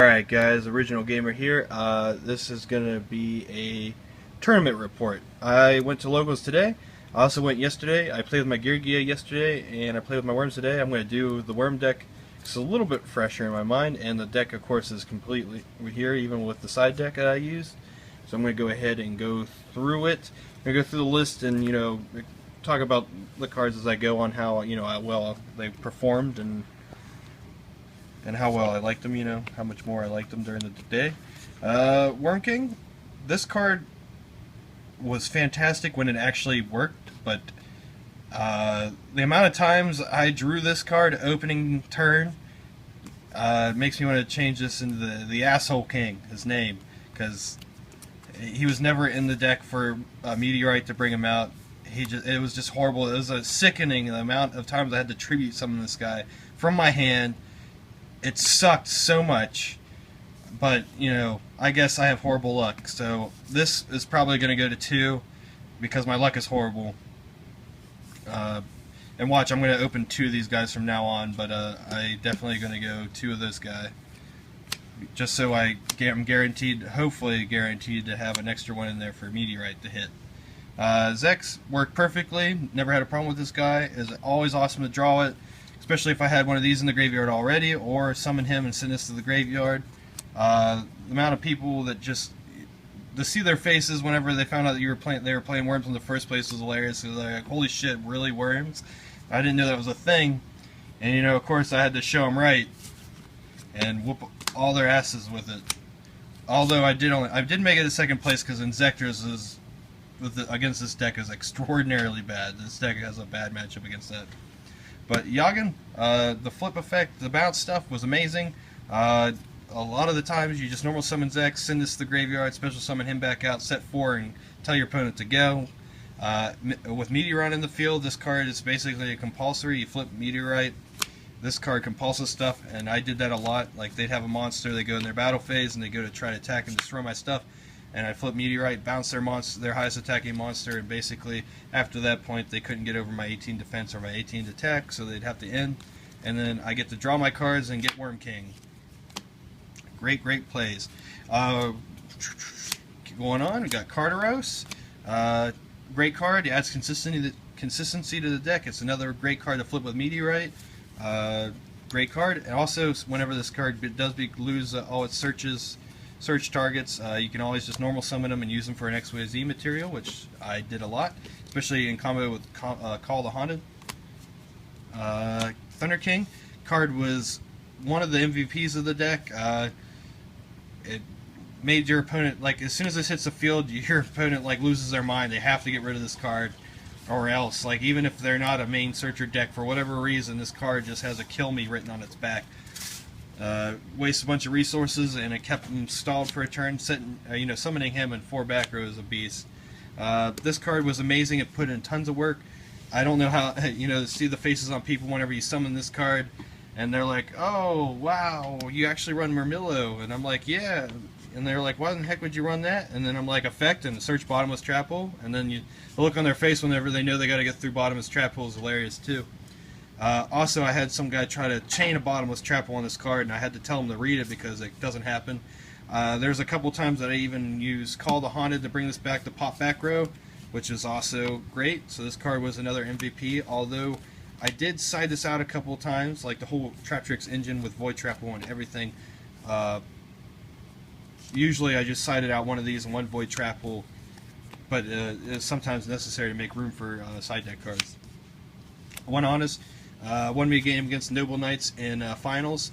Alright guys, Original Gamer here. This is going to be a tournament report. I went to locals today. I also went yesterday. I played with my Gear yesterday, and I played with my worms today. I'm going to do the worm deck. It's a little bit fresher in my mind, and the deck of course is completely here, even with the side deck that I used. So I'm going to go ahead and go through it. I'm going to go through the list and, talk about the cards as I go on how, how well they performed and how well I liked them, how much more I liked them during the day. Worm King, this card was fantastic when it actually worked, but the amount of times I drew this card opening turn makes me want to change this into the Asshole King, his name, because he was never in the deck for a Meteorite to bring him out. It was just horrible. It was a sickening the amount of times I had to tribute summon this guy from my hand. It sucked so much, but, I guess I have horrible luck. So this is probably going to go to 2 because my luck is horrible. And watch, I'm going to open 2 of these guys from now on, but I definitely going to go 2 of this guy. Just so I'm guaranteed, hopefully guaranteed, to have an extra one in there for Meteorite to hit. Zex worked perfectly, never had a problem with this guy. It's always awesome to draw it. Especially if I had one of these in the graveyard already, or summon him and send this to the graveyard. The amount of people that just to see their faces whenever they found out that they were playing worms in the first place was hilarious. It was like, holy shit, really worms? I didn't know that was a thing, and of course I had to show them right and whoop all their asses with it. Although I did make it a second place because Inzektor's against this deck is extraordinarily bad. This deck has a bad matchup against that. But Yagen, the flip effect, the bounce stuff was amazing. A lot of the times you just normal summon Zex, send this to the graveyard, special summon him back out, set 4, and tell your opponent to go. With Meteorite in the field, this card is basically a compulsory. You flip Meteorite, this card compulses stuff, and I did that a lot. Like, they'd have a monster, they go in their battle phase, and they go to try to attack and destroy my stuff. And I flip Meteorite, bounce their highest attacking monster, and basically after that point they couldn't get over my 18 defense or my 18 attack, so they'd have to end. And then I get to draw my cards and get Worm King. Great plays. Going on, we got Carteros. Great card. It adds consistency to the deck. It's another great card to flip with Meteorite. Great card. And also, whenever this card does lose all its search targets, you can always just normal summon them and use them for an XYZ material, which I did a lot, especially in combo with Call the Haunted. Thunder King card was one of the MVPs of the deck. It made your opponent, like, as soon as this hits the field, your opponent loses their mind. They have to get rid of this card, or else, even if they're not a main searcher deck, for whatever reason, this card just has a kill me written on its back. Wasted a bunch of resources, and it kept him stalled for a turn. Summoning him in 4 back row is a beast. This card was amazing. It put in tons of work. I don't know how, to see the faces on people whenever you summon this card, and they're like, oh, wow, you actually run Murmillo, and I'm like, yeah, and they're like, why the heck would you run that? And then I'm like, effect, and search bottomless trap hole, and then the look on their face whenever they know they got to get through bottomless trap hole is hilarious, too. Also, I had some guy try to chain a bottomless trap hole on this card, and I had to tell him to read it because it doesn't happen. There's a couple times that I even used Call the Haunted to bring this back to pop back row, which is also great. So this card was another MVP, although I did side this out a couple times, like the whole Trap Tricks engine with Void Trap hole and everything. Usually I just sided out one of these and one Void Trap hole, but it's sometimes necessary to make room for side deck cards. One honest. Won me a game against Noble Knights in finals.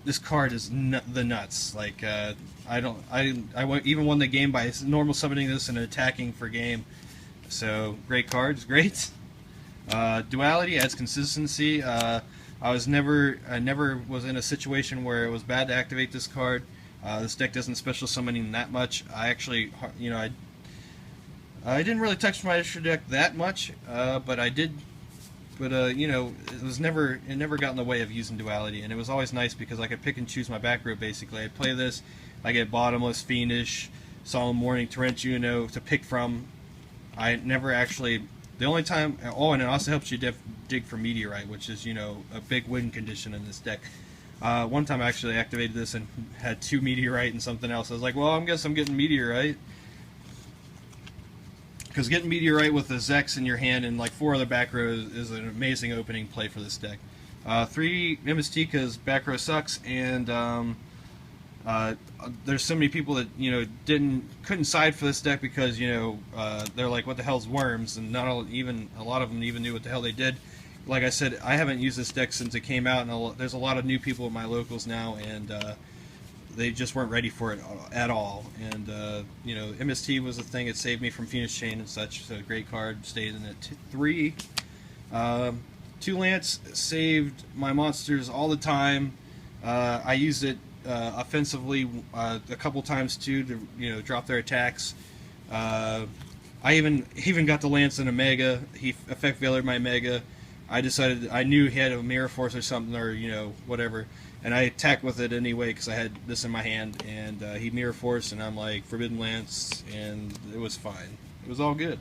This card is the nuts. I even won the game by normal summoning this and attacking for game. So great card, it's great. Duality adds consistency. I never was in a situation where it was bad to activate this card. This deck doesn't special summoning that much. I actually, I didn't really touch my extra deck that much, but I did. But it never got in the way of using Duality, and it was always nice because I could pick and choose my back row. Basically, I play this, I get Bottomless, Fiendish, Solemn Warning, Torrent Juno to pick from. I never actually. The only time, and it also helps you dig for Meteorite, which is a big win condition in this deck. One time I actually activated this and had 2 meteorite and something else. I was like, well, I guess I'm getting meteorite. Because getting meteorite with the Zex in your hand and like 4 other back rows is an amazing opening play for this deck. 3 MST because back row sucks, and there's so many people that couldn't side for this deck because they're like, what the hell's worms, and even a lot of them even knew what the hell they did. Like I said, I haven't used this deck since it came out, and there's a lot of new people at my locals now, and they just weren't ready for it at all. And MST was the thing that saved me from Phoenix Chain and such. So great card, stayed in at 3. 2 Lance saved my monsters all the time. I used it offensively a couple times too to drop their attacks. I even got the Lance in a Mega. He effect veilered my Mega. I decided, I knew he had a Mirror Force or something, or whatever, and I attacked with it anyway because I had this in my hand, and he Mirror Force, and I'm like, Forbidden Lance, and it was fine. It was all good.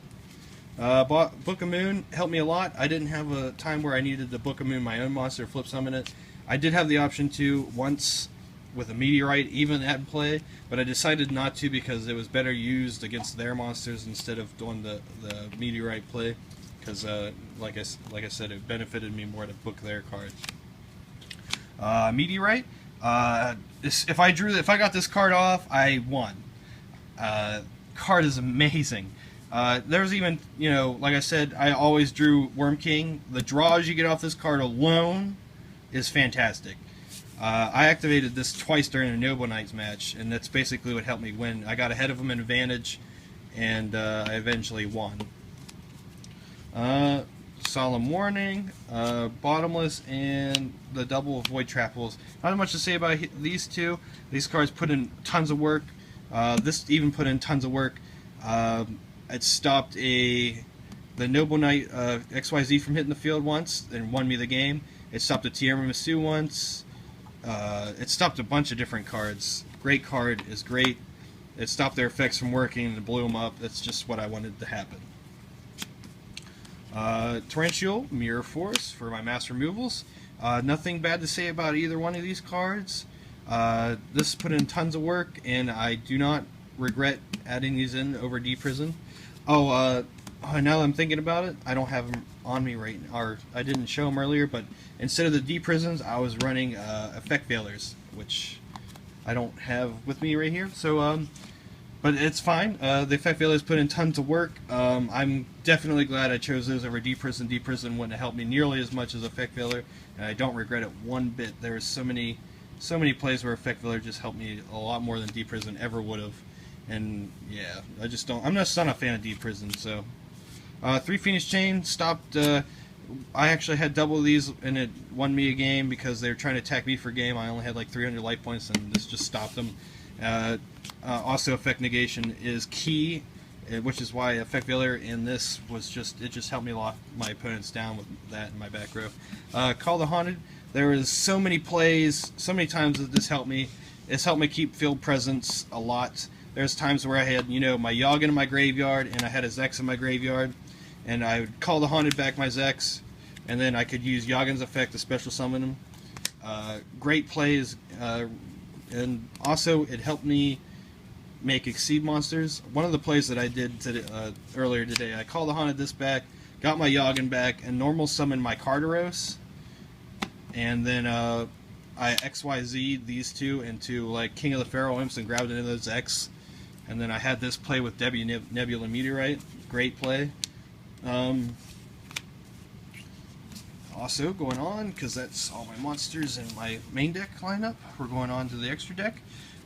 Book of Moon helped me a lot. I didn't have a time where I needed to Book of Moon my own monster, flip summon it. I did have the option to once with a Meteorite even at play, but I decided not to because it was better used against their monsters instead of doing the Meteorite play, because like I said, it benefited me more to book their cards. Meteorite. If I got this card off, I won. Card is amazing. There's even, like I said, I always drew Worm King. The draws you get off this card alone is fantastic. I activated this twice during a Noble Knights match, and that's basically what helped me win. I got ahead of them in advantage, and I eventually won. Solemn Warning, Bottomless, and the double Void Trapples. Not much to say about these two. These cards put in tons of work. This even put in tons of work. It stopped the Noble Knight XYZ from hitting the field once and won me the game. It stopped a Tiramisu once. It stopped a bunch of different cards. Great card is great. It stopped their effects from working and blew them up. That's just what I wanted to happen. Torrential, Mirror Force for my mass removals. Nothing bad to say about either one of these cards. This put in tons of work, and I do not regret adding these in over D-Prison. Now that I'm thinking about it, I don't have them on me right now, or I didn't show them earlier, but instead of the D-Prisons, I was running Effect Veilers, which I don't have with me right here, so but it's fine. The Effect Veilers put in tons of work. I'm definitely glad I chose those over D-Prison. D-Prison wouldn't have helped me nearly as much as Effect Veiler, and I don't regret it one bit. There was so many plays where Effect Veiler just helped me a lot more than D-Prison ever would have. And yeah, I'm just not a fan of D-Prison, so. 3 Phoenix Chain stopped. I actually had double these, and it won me a game because they were trying to attack me for a game. I only had like 300 life points, and this just stopped them. Also, Effect Negation is key, which is why Effect Veiler in this was it just helped me lock my opponents down with that in my back row. Call the Haunted. There was so many plays, so many times that this helped me. It's helped me keep field presence a lot. There's times where I had, my Yogg in my graveyard, and I had a Zex in my graveyard, and I would call the Haunted back my Zex, and then I could use Yoggin's effect to special summon him. Great plays, and also it helped me make Exceed monsters. One of the plays that I did earlier today, I called the Haunted this back, got my Yoggin back, and normal summoned my Carteros, and then I XYZ'd these two into like King of the Pharaoh Imps and grabbed into those X. And then I had this play with Nebula Meteorite. Great play. Also going on, because that's all my monsters in my main deck lineup, we're going on to the extra deck.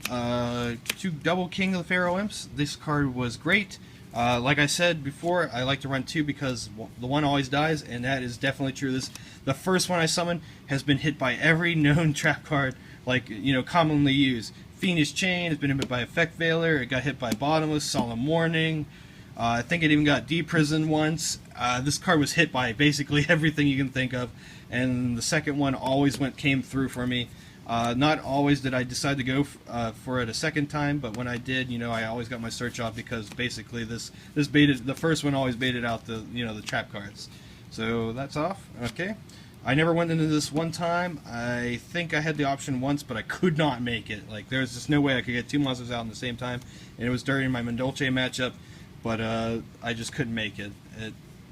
2 double King of the Pharaoh Imps. This card was great. Like I said before, I like to run 2 because the one always dies, and that is definitely true. The first one I summoned has been hit by every known trap card, like, commonly used. Phoenix Chain has been hit by Effect Veiler. It got hit by Bottomless, Solemn Warning. I think it even got D-Prison once. This card was hit by basically everything you can think of, and the second one always came through for me. Not always did I decide to go for it a second time, but when I did, I always got my search off because basically this baited, the first one always baited out the the trap cards. So that's off. Okay. I never went into this one time. I think I had the option once, but I could not make it. Like, there's just no way I could get two monsters out at the same time, and it was during my Mendolce matchup, but I just couldn't make it.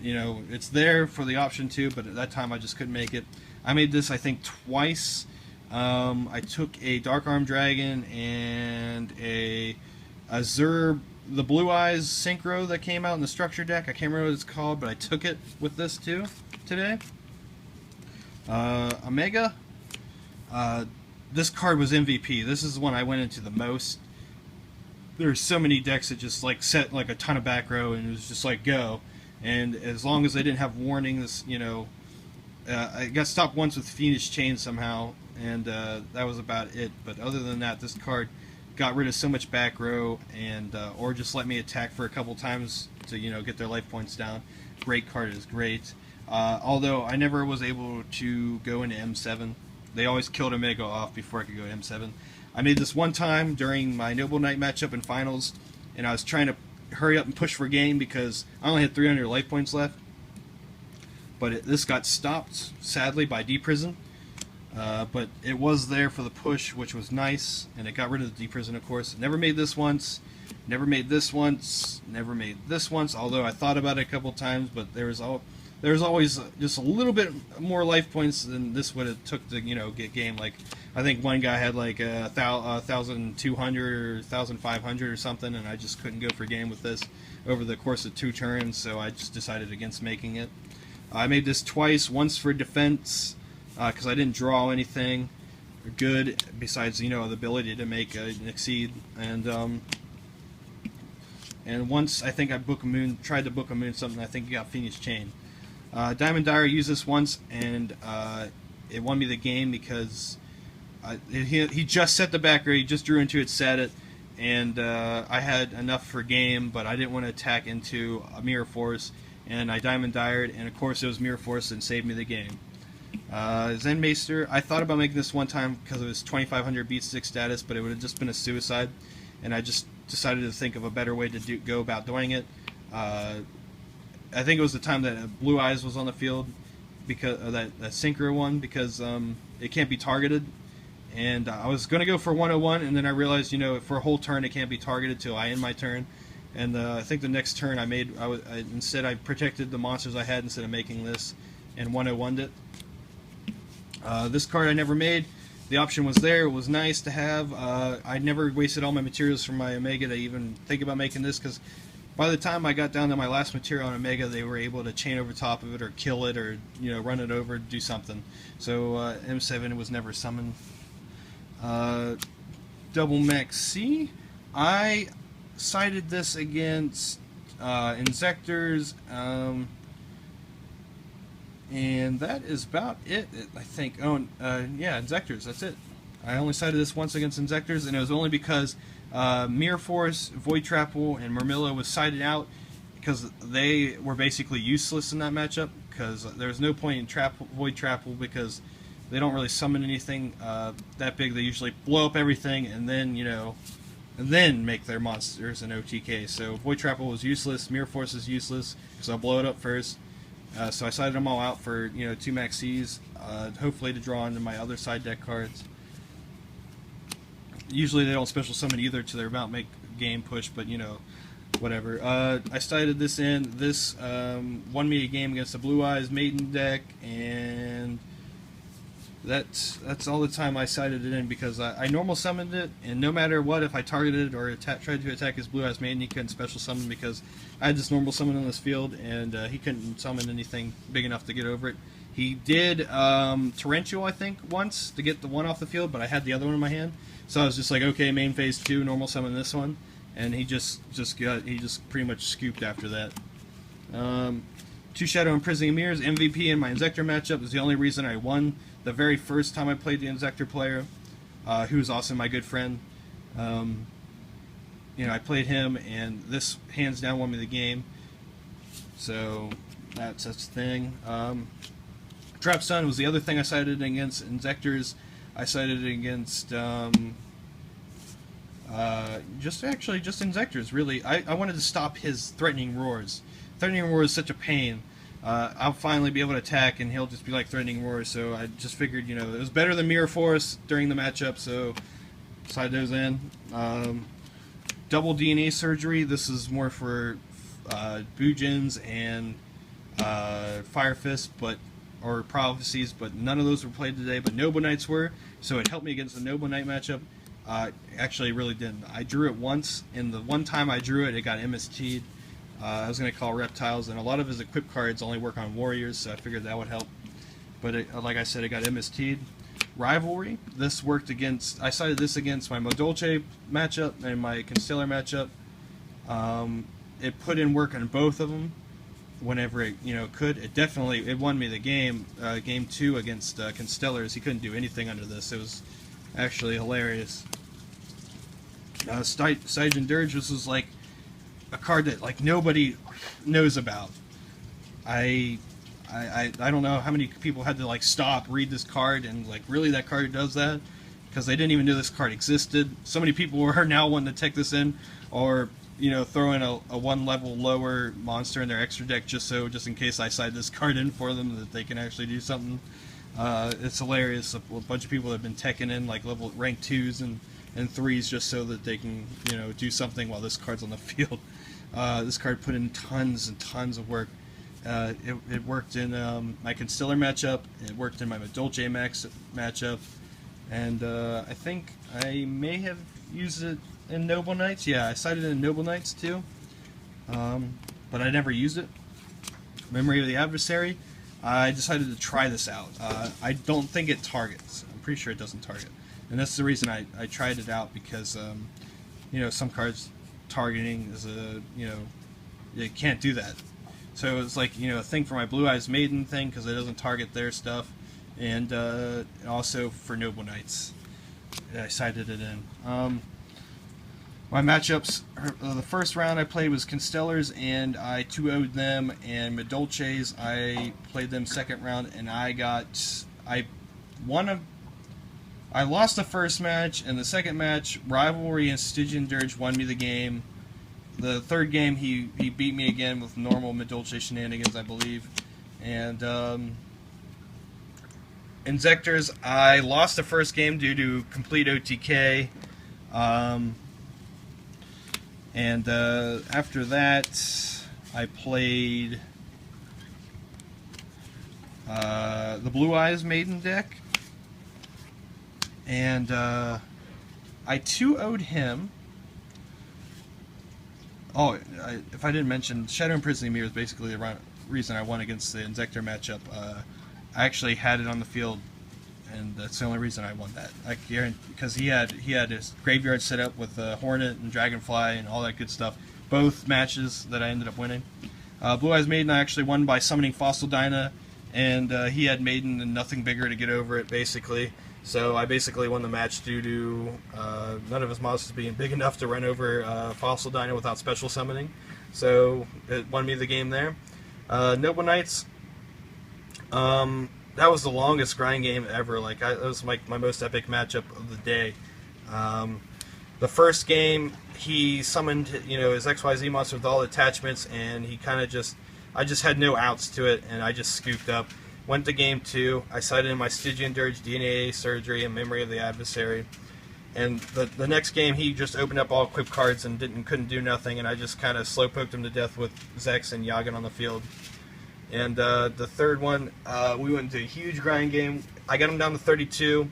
You know, it's there for the option too, but at that time I just couldn't make it. I made this, I think, twice. I took a Dark Arm Dragon and a Azure, the Blue Eyes Synchro that came out in the structure deck. I can't remember what it's called, but I took it with this too today. Omega. This card was MVP. This is the one I went into the most. There's so many decks that just like set like a ton of back row, and it was just like go. And as long as they didn't have warnings, you know, I got stopped once with Fiendish Chain somehow, and that was about it. But other than that, this card got rid of so much back row, and or just let me attack for a couple times to, you know, get their life points down. Great card, is great. Although I never was able to go into M7. They always killed Omega off before I could go to M7. I made this one time during my Noble Knight matchup in finals, and I was trying to hurry up and push for game because I only had 300 life points left. But this got stopped, sadly, by D-Prison. But it was there for the push, which was nice, and it got rid of the D-Prison, of course. Never made this once, never made this once, never made this once, although I thought about it a couple times, but there was always just a little bit more life points than this would have took to, you know, get game. Like, I think one guy had like 1,200 or 1,500 or something, and I just couldn't go for game with this over the course of 2 turns, so I just decided against making it. I made this twice, once for defense, because I didn't draw anything good besides, you know, the ability to make an exceed, and once I think I tried to book a moon something. I think I got Fiendish Chain. Diamond Dyer used this once, and it won me the game because he just set the back row, he just drew into it, set it, and I had enough for game, but I didn't want to attack into a Mirror Force, and I Diamond Dyered, and of course it was Mirror Force and saved me the game. Zen Maester, I thought about making this one time because it was 2,500 beat stick status, but it would have just been a suicide, and I just decided to think of a better way to go about doing it. I think it was the time that Blue Eyes was on the field, because that Synchro one, because it can't be targeted, and I was going to go for 101, and then I realized, you know, for a whole turn it can't be targeted till I end my turn, and I think the next turn instead I protected the monsters I had instead of making this, and 101'd it. This card I never made. The option was there. It was nice to have. I never wasted all my materials from my Omega to even think about making this, because by the time I got down to my last material on Omega, they were able to chain over top of it or kill it or, you know, run it over, do something. So M7 was never summoned. Double Max C. I sided this against Insectors, and that is about it, I think. Oh, yeah, Insectors, that's it. I only sided this once against Insectors, and it was only because Mirror Force, Void Trapple, and Murmilla was sided out because they were basically useless in that matchup, because there was no point in Void Trapple because they don't really summon anything that big. They usually blow up everything and then, you know, and then make their monsters an OTK. So Void Trapple was useless, Mirror Force is useless, because I'll blow it up first. So I sided them all out for, you know, 2 Max Cs, hopefully to draw into my other side deck cards. Usually they don't special summon either to their about make game push, but, you know, whatever. I sided this in. This won me a game against the Blue Eyes Maiden deck, and that's all the time I sided it in, because I normal summoned it, and no matter what, if I targeted or tried to attack his Blue Eyes Maiden, he couldn't special summon because I had this normal summon on this field, and he couldn't summon anything big enough to get over it. He did Torrential, I think, once to get the one off the field, but I had the other one in my hand, so I was just like, okay, main phase 2, normal summon this one, and he just pretty much scooped after that. 2 Shadow Imprisoning Mirrors, MVP in my Insector matchup is the only reason I won the very first time I played the Insector player, who was also my good friend. You know, I played him, and this hands down won me the game. So that's the thing. Trap Sun was the other thing I sided against Insectors. I sided against just Insectors, really. I wanted to stop his Threatening Roars. Threatening Roar is such a pain. I'll finally be able to attack, and he'll just be like threatening roar. So I just figured, it was better than Mirror Force during the matchup, so slide those in. Double DNA surgery. This is more for Bujins and Fire Fist, or Prophecies, but none of those were played today. But Noble Knights were, so it helped me against the Noble Knight matchup. Actually, it really didn't. I drew it once, and the one time I drew it, it got MST'd. I was going to call Reptiles, and a lot of his equip cards only work on Warriors, so I figured that would help. But like I said, it got MST'd. Rivalry. This worked against. I sided this against my Modolce matchup and my Constellar matchup. It put in work on both of them whenever it could. It won me the game. Game 2 against Constellars. He couldn't do anything under this. It was actually hilarious. Stygian Dirge. This was like a card that like nobody knows about. I don't know how many people had to like stop, read this card, and like really that card does that, because they didn't even know this card existed. So many people are now wanting to take this in, or throw in a one level lower monster in their extra deck just in case I side this card in for them, that they can actually do something. It's hilarious. A bunch of people have been teching in like level rank 2s and 3s just so that they can do something while this card's on the field. This card put in tons and tons of work. It worked in my Constellar matchup, it worked in my Modolce matchup, and I think I may have used it in Noble Knights. Yeah, I sided in Noble Knights too, but I never used it. Memory of the Adversary. I decided to try this out. I don't think it targets. I'm pretty sure it doesn't target, and that's the reason I tried it out, because some cards targeting is you can't do that. So it's like a thing for my Blue Eyes Maiden thing, because it doesn't target their stuff, and also for Noble Knights, I sided it in. My matchups, the first round I played was Constellars, and I 2-0'd them, and Modolces, I played them second round, and I lost the first match, and the second match, Rivalry and Stygian Dirge won me the game. The third game, he beat me again with normal Modolce shenanigans, I believe. And Inzectors, I lost the first game due to complete OTK. And after that, I played the Blue Eyes Maiden deck. And I 2-0'd him. Oh, if I didn't mention, Shadow Imprisoning Mirror is basically the reason I won against the Inzector matchup. I actually had it on the field, and that's the only reason I won that. I guarantee, because he had his graveyard set up with Hornet and Dragonfly and all that good stuff. Both matches that I ended up winning. Blue Eyes Maiden I actually won by summoning Fossil Dyna, and he had Maiden and nothing bigger to get over it, basically. So I basically won the match due to none of his monsters being big enough to run over Fossil Dyna without special summoning. So it won me the game there. Noble Knights, that was the longest grind game ever. Like that was my most epic matchup of the day. The first game, he summoned his XYZ monster with all attachments, and he kind of I just had no outs to it, and I just scooped up. Went to game 2. I sided in my Stygian Dirge, DNA Surgery, and Memory of the Adversary. And the next game, he just opened up all equipped cards and couldn't do nothing, and I just kind of slowpoked him to death with Zex and Yagan on the field. And the third one, we went into a huge grind game. I got him down to 32.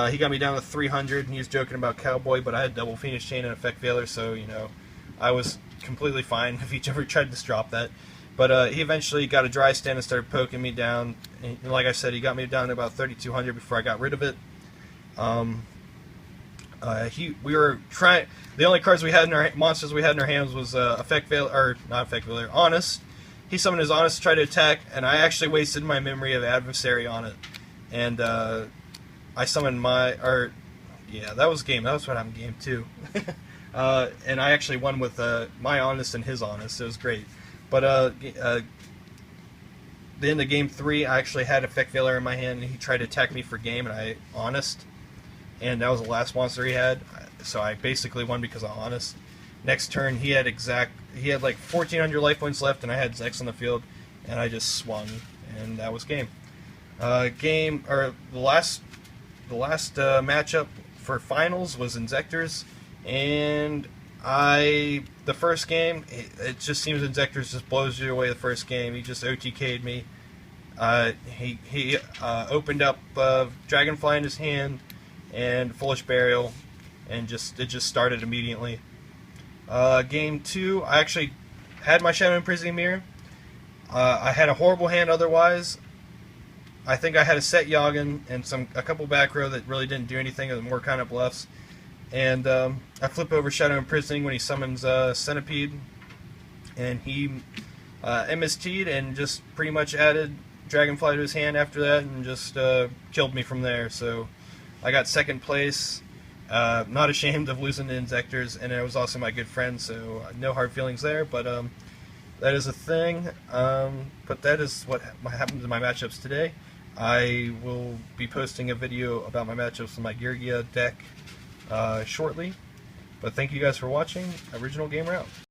He got me down to 300, and he was joking about Cowboy, but I had double Phoenix Chain and Effect Veiler, so I was completely fine if he ever tried to drop that. But he eventually got a dry stand and started poking me down. And like I said, he got me down to about 3,200 before I got rid of it. We were trying. The only cards we had in our monsters we had in our hands was Effect Veiler, or not Effect Veiler, Honest. He summoned his Honest to try to attack, and I actually wasted my Memory of Adversary on it. And I summoned yeah, that was game. That was what happened in game 2. And I actually won with my Honest and his Honest. It was great. But the end of game 3, I actually had Effect Veiler in my hand, and he tried to attack me for game, and I Honest, and that was the last monster he had, so I basically won because of Honest. Next turn, he had like 1,400 life points left, and I had Zex on the field. and I just swung, and that was game. The last matchup for finals was Inzectors, and the first game, it just seems Inzectors just blows you away the first game. He just OTK'd me. He opened up Dragonfly in his hand and Foolish Burial, and it just started immediately. Game 2, I actually had my Shadow Imprisoning Mirror. I had a horrible hand otherwise. I think I had a set Yoggen and a couple back row that really didn't do anything. It was more kind of bluffs. And I flip over Shadow Imprisoning when he summons Centipede, and he MST'd and just pretty much added Dragonfly to his hand after that, and just killed me from there. So I got second place. Not ashamed of losing to Inzectors, and it was also my good friend, so no hard feelings there. But that is a thing. But that is what happened to my matchups today. I will be posting a video about my matchups in my Geargia deck shortly. But thank you guys for watching Original Gamer Out.